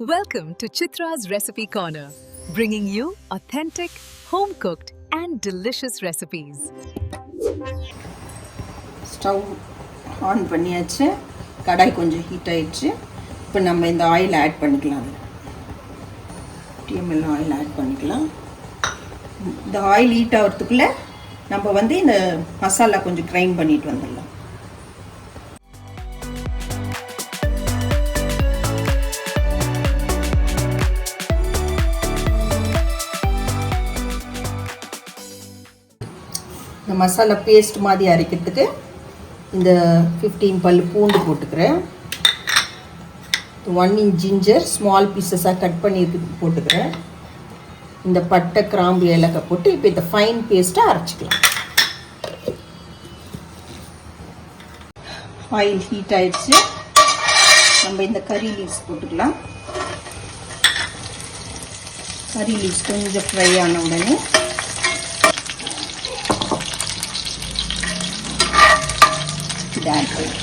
Welcome to Chitra's Recipe Corner, bringing you authentic, home-cooked and delicious recipes. Stove on பண்ணியாச்சு. கடாய் கொஞ்சம் heat ஆயிடுச்சு. இப்போ நம்ம இந்த ஆயில் ஆட் பண்ணிக்கலாம். ml ஆயில் ஆட் பண்ணிக்கலாம். இந்த ஆயில் ஹீட் ஆகிறதுக்குள்ளே நம்ம இந்த மசாலா கொஞ்சம் கிரைண்ட் பண்ணிட்டு வந்துடலாம். இந்த மசாலா பேஸ்ட் மாதிரி அரைக்கிறதுக்கு இந்த 15 பல் பூண்டு போட்டுக்கிறேன். 1 inch ஜிஞ்சர் ஸ்மால் பீசஸாக கட் பண்ணி போட்டுக்கிறேன். இந்த பட்டை கிராம்பு ஏலக்காய் போட்டு இப்போ இந்த ஃபைன் பேஸ்ட்டாக அரைச்சிக்கலாம். ஆயில் ஹீட் ஆயிடுச்சு. நம்ம இந்த கறி லீவ்ஸ் போட்டுக்கலாம். கறி லீவ்ஸ் கொஞ்சம் ஃப்ரை ஆன உடனே add பண்ணி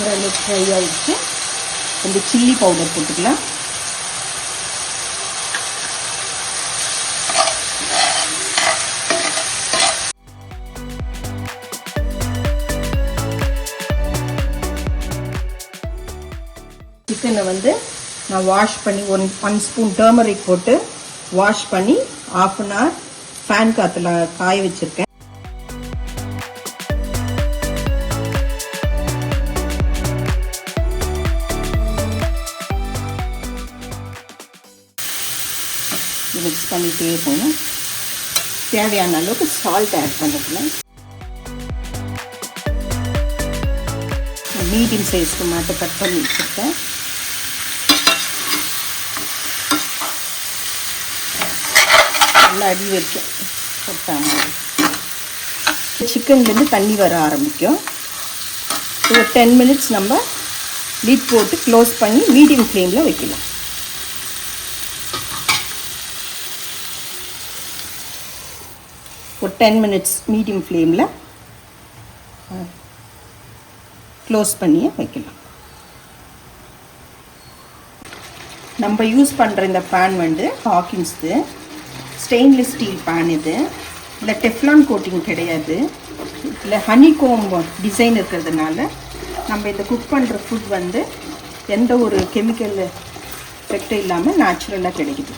ஓரளவு ஃப்ரை ஆயிடுச்சு. கொஞ்சம் சில்லி பவுடர் போட்டுக்கலாம். சிக்கனை நான் வாஷ் பண்ணி 1 ஸ்பூன் டர்மரிக் போட்டு வாஷ் பண்ணி 1/2 hour ஃபேன் காற்றுல காய வச்சுருக்கேன். மிக்ஸ் பண்ணிகிட்டே போகணும். தேவையான அளவுக்கு சால்ட் ஆட் பண்ணிக்கலாம். மீடியம் சைஸ் டொமேட்டோ கட் பண்ணி வச்சுருக்கேன். நல்லா அடி வரைக்கும் போட்டாமல் சிக்கன்லேருந்து தண்ணி வர ஆரம்பிக்கும். ஒரு 10 minutes நம்ம லிட் போட்டு க்ளோஸ் பண்ணி மீடியம் ஃப்ளேமில் வைக்கலாம். ஒரு 10 minutes மீடியம் ஃப்ளேமில் க்ளோஸ் பண்ணியே வைக்கலாம். நம்ம யூஸ் பண்ணுற இந்த பேன் ஹாக்கின்ஸ்து ஸ்டெயின்லெஸ் ஸ்டீல் பேன். இது இல்லை டெஃப்லான் கோட்டிங் கிடையாது. இல்லை ஹனிகோம் டிசைன் இருக்கிறதுனால நம்ம இந்த குக் பண்ணுற ஃபுட் எந்த ஒரு கெமிக்கல் எஃபெக்டும் இல்லாமல் நேச்சுரலாக கிடைக்குது.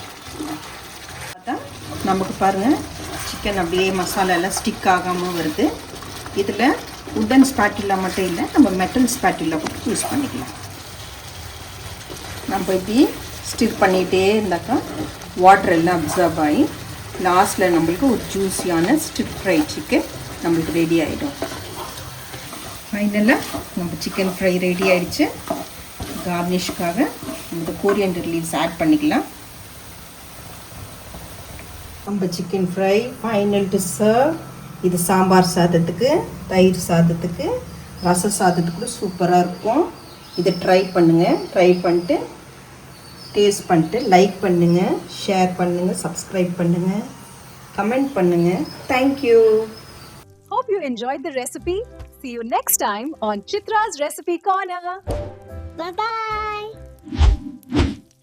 அதான் நமக்கு பாருங்கள், சிக்கன் அப்படியே மசாலாலாம் ஸ்டிக் ஆகாமல் வருது. இதில் உட்டன் ஸ்பேட்டிலா மட்டும் இல்லை, நம்ம மெட்டல் ஸ்பேட்டிலா கூட யூஸ் பண்ணிக்கலாம். நம்ம இப்படி ஸ்டிர் பண்ணிகிட்டே இருந்தாக்கா வாட்டர் எல்லாம் அப்சர்வ் ஆகி லாஸ்ட்டில் நம்மளுக்கு ஒரு ஜூஸியான ஸ்டிர் ஃப்ரை சிக்கன் நம்மளுக்கு ரெடி ஆகிடும். ஃபைனலாக நம்ம சிக்கன் ஃப்ரை ரெடி ஆகிடுச்சு. கார்னிஷ்காக நம்ம கோரியண்டர் லீவ்ஸ் ஆட் பண்ணிக்கலாம். நம்ம chicken fry final to serve. இது சாம்பார் சாதத்துக்கு, தயிர் சாதத்துக்கு, ரச சாதத்துக்கு கூட சூப்பராக இருக்கும். இதை ட்ரை பண்ணுங்கள். ட்ரை பண்ணிட்டு டேஸ்ட் பண்ணிட்டு லைக் பண்ணுங்கள், ஷேர் பண்ணுங்கள், சப்ஸ்கிரைப் பண்ணுங்கள், கமெண்ட் பண்ணுங்கள். Thank you. Hope you enjoyed the recipe. See you next time on Chitra's Recipe Corner. Bye-bye.